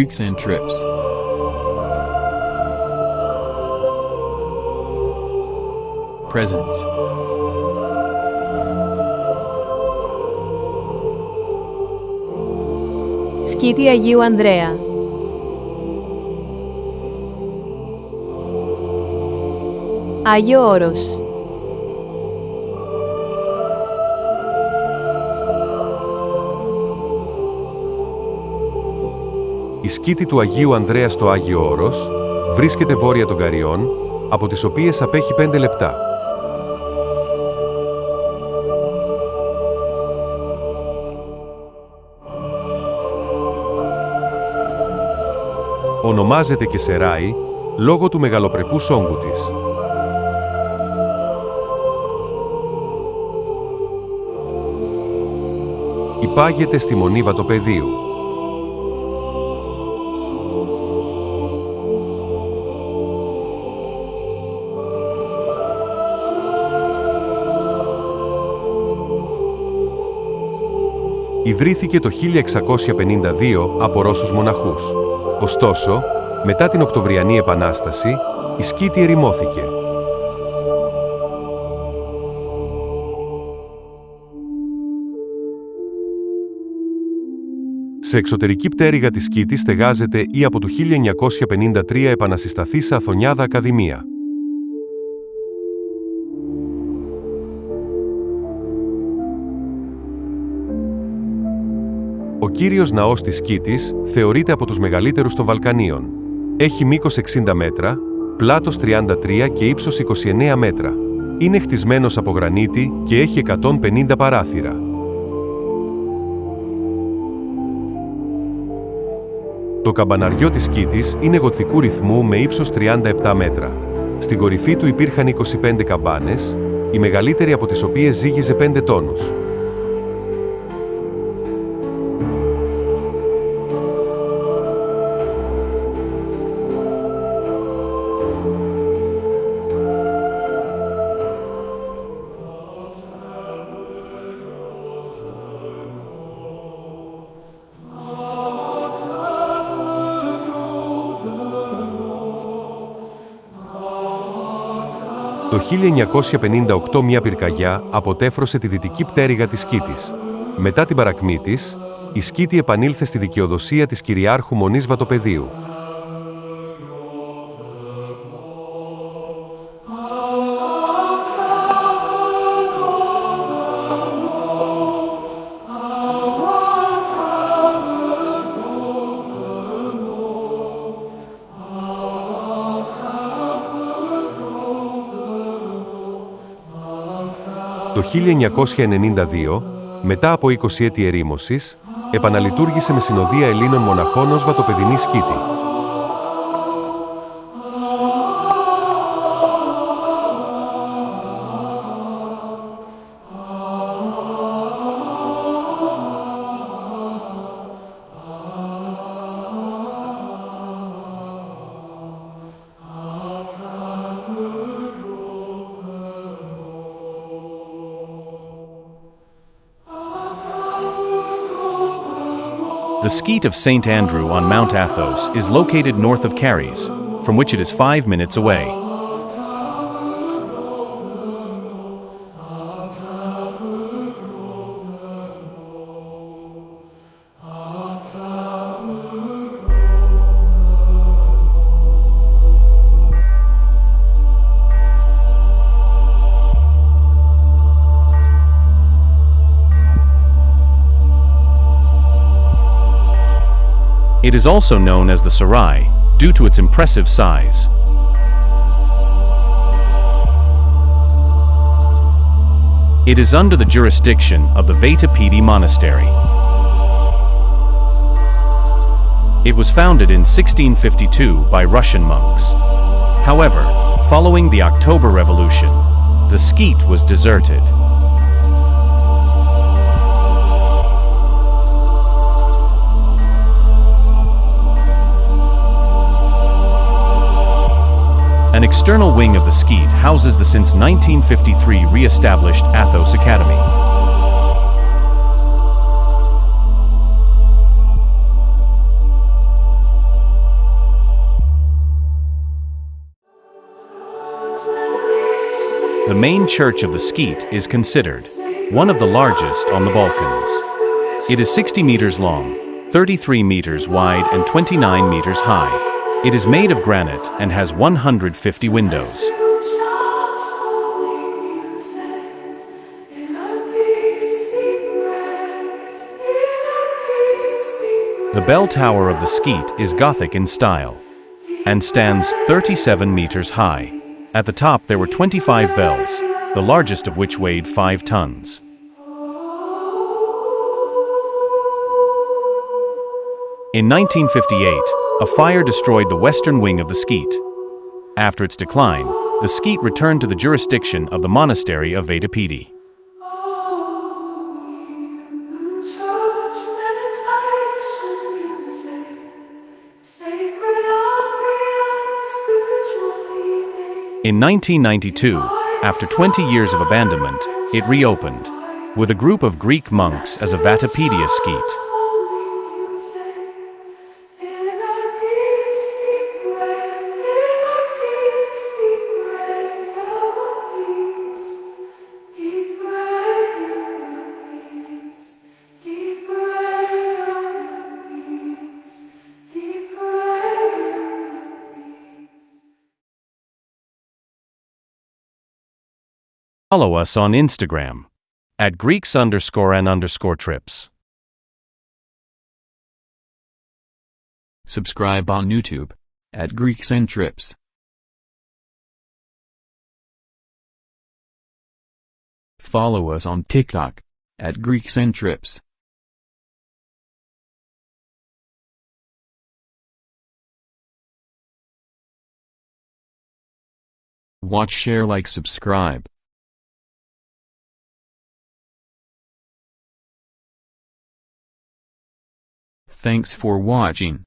Greeks and trips. Presents. Σκήτη Αγίου Ανδρέα. Άγιο Όρος. Η σκήτη του Αγίου Ανδρέα στο Άγιο Όρος βρίσκεται βόρεια των Καρυών, από τις οποίες απέχει 5 λεπτά. Ονομάζεται και Σεράϊ, λόγω του μεγαλοπρεπούς όγκου της. Υπάγεται στη Μονή Βατοπεδίου. Ιδρύθηκε το 1652 από Ρώσους μοναχούς. Ωστόσο, μετά την Οκτωβριανή Επανάσταση, η Σκήτη ερημώθηκε. Σε εξωτερική πτέρυγα της Σκήτης στεγάζεται η από το 1953 επανασυσταθήσα Αθωνιάδα Ακαδημία. Ο κύριος ναός της Σκήτης θεωρείται από τους μεγαλύτερους των Βαλκανίων. Έχει μήκος 60 μέτρα, πλάτος 33 και ύψος 29 μέτρα. Είναι χτισμένος από γρανίτη και έχει 150 παράθυρα. Το καμπαναριό της Σκήτης είναι γοτθικού ρυθμού με ύψος 37 μέτρα. Στην κορυφή του υπήρχαν 25 καμπάνες, η μεγαλύτερη από τις οποίες ζύγιζε 5 τόνους. Το 1958 μια πυρκαγιά αποτέφρωσε τη δυτική πτέρυγα της Σκήτης. Μετά την παρακμή της, η Σκήτη επανήλθε στη δικαιοδοσία της κυριάρχου Μονής Βατοπεδίου. Το 1992, μετά από 20 έτη ερήμωσης, επαναλειτουργήσε με συνοδεία Ελλήνων μοναχών ως βατοπεδινή σκήτη. The Skite of St. Andrew on Mount Athos is located north of Caries, from which it is 5 minutes away. It is also known as the Seráy, due to its impressive size. It is under the jurisdiction of the Vata-Pidi Monastery. It was founded in 1652 by Russian monks. However, following the October Revolution, the Skite was deserted. An external wing of the Skite houses the since 1953 re-established Athos Academy. The main church of the Skiti is considered one of the largest on the Balkans. It is 60 meters long, 33 meters wide and 29 meters high. It is made of granite and has 150 windows. The bell tower of the Skiti is Gothic in style and stands 37 meters high. At the top there were 25 bells, the largest of which weighed 5 tons. In 1958, a fire destroyed the western wing of the Skiti. After its decline, the Skiti returned to the jurisdiction of the monastery of Vatopedi. In 1992, after 20 years of abandonment, it reopened, with a group of Greek monks as a Vatopedia Skiti. Follow us on Instagram at Greeks_and_trips. Subscribe on YouTube at Greeks and Trips. Follow us on TikTok at Greeks and Trips. Watch, share, like, subscribe. Thanks for watching.